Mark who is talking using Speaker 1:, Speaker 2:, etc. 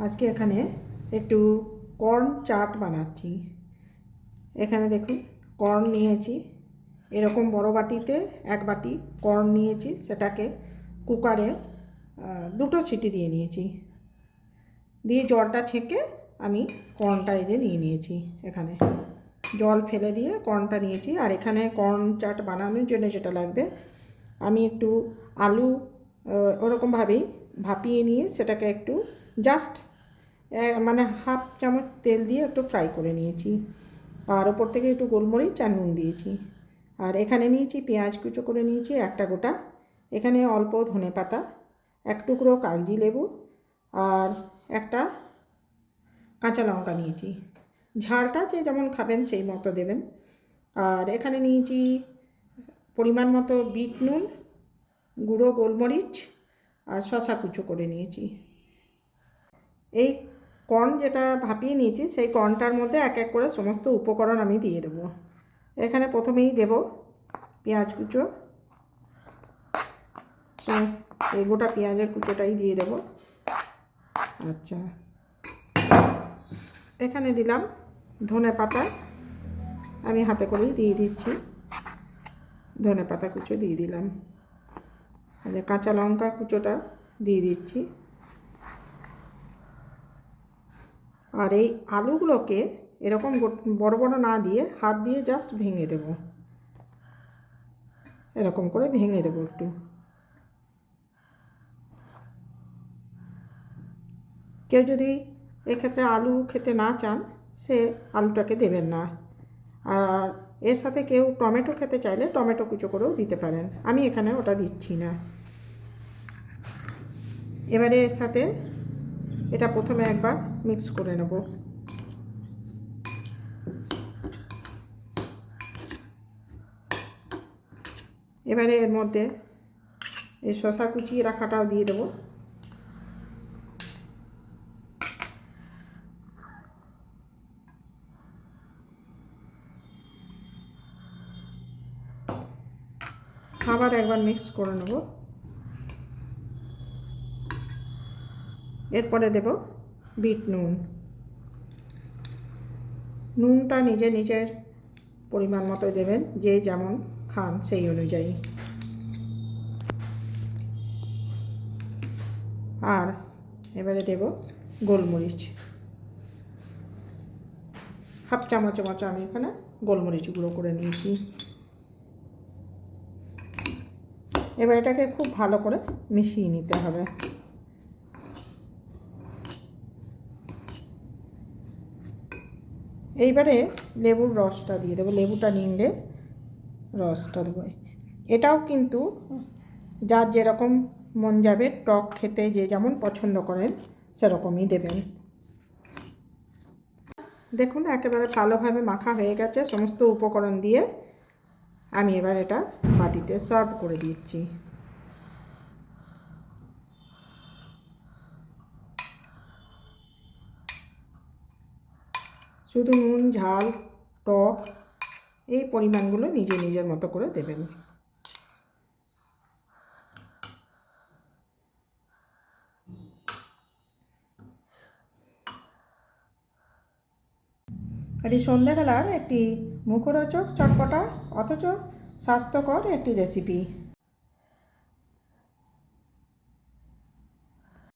Speaker 1: আজকে এখানে একটু কর্ন চাট বানাচ্ছি। এখানে দেখুন কর্ন নিয়েছি, এরকম বড় বাটিতে 1 বাটি কর্ন নিয়েছি, সেটাকে কুকারে 2টো সিটি দিয়ে নিয়েছি। দিয়ে জলটা ছেঁকে আমি কর্নটা এই যে নিয়ে নিয়েছি, এখানে জল ফেলে দিয়ে কর্নটা নিয়েছি। আর এখানে কর্ন চাট বানানোর জন্য যেটা লাগবে, আমি একটু আলু ওরকমভাবেই ভাপিয়ে নিয়ে সেটাকে একটু জাস্ট মানে হাফ চামচ তেল দিয়ে একটু ফ্রাই করে নিয়েছি। আর ওপর থেকে একটু গোলমরিচ আর নুন দিয়েছি। আর এখানে নিয়েছি পেঁয়াজ কুচো করে নিয়েছি একটা গোটা, এখানে অল্প ধনেপাতা, 1 টুকরো কাগজি লেবু আর একটা কাঁচা লঙ্কা নিয়েছি। ঝালটা যে যেমন খাবেন সেই মতো দেবেন। আর এখানে নিয়েছি পরিমাণ মতো বিট নুন, গুঁড়ো গোলমরিচ আর শসা কুচো করে নিয়েছি। এই কর্ন যেটা ভাপিয়ে নিয়েছি সেই কর্নটার মধ্যে এক এক করে সমস্ত উপকরণ আমি দিয়ে দেবো। এখানে প্রথমেই দেব পেঁয়াজ কুচো, এই গোটা পেঁয়াজের কুচোটাই দিয়ে দেব। আচ্ছা, এখানে দিলাম ধনেপাতা, আমি হাতে করেই দিয়ে দিচ্ছি, ধনেপাতা কুচো দিয়ে দিলাম। আর কাঁচা লঙ্কা কুচোটা দিয়ে দিচ্ছি। আর এই আলুগুলোকে এরকম বড় বড় না দিয়ে হাত দিয়ে জাস্ট ভেঙে দেব, এরকম করে ভেঙে দেব একটু। কেউ যদি এক্ষেত্রে আলু খেতে না চান, সে আলুটাকে দেবেন না। আর এর সাথে কেউ টমেটো খেতে চাইলে টমেটো কুচো করেও দিতে পারেন, আমি এখানে ওটা দিচ্ছি না। এবারে এর সাথে এটা প্রথমে একবার মিক্স করে নেব। এবারে এর মধ্যে এই শসা কুচিয়ে রাখাটাও দিয়ে দেবো। আবার একবার মিক্স করে নেব। এরপরে দেব বিট নুন। নুনটা নিজের পরিমাণ মতো দেবেন, যে যেমন খান সেই অনুযায়ী। আর এবারে দেব গোলমরিচ, হাফ চামচ মতো আমি এখানে গোলমরিচ গুঁড়ো করে নিয়েছি। এবার এটাকে খুব ভালো করে মিশিয়ে নিতে হবে। এইবারে লেবুর রসটা দিয়ে দেবো, লেবুটা নিংড়ে রসটা দেবো। এটাও কিন্তু যার যেরকম মন যাবে, টক খেতে যে যেমন পছন্দ করেন সেরকমই দেবেন। দেখুন একেবারে ভালোভাবে মাখা হয়ে গেছে সমস্ত উপকরণ দিয়ে। আমি এবার এটা বাটিতে সার্ভ করে দিচ্ছি। শুধু নুন, ঝাল, টক এই পরিমাণগুলো নিজের মতো করে দেবেন। আর এই সন্ধ্যাবেলার একটি মুখরোচক, চটপটা অথচ স্বাস্থ্যকর একটি রেসিপি।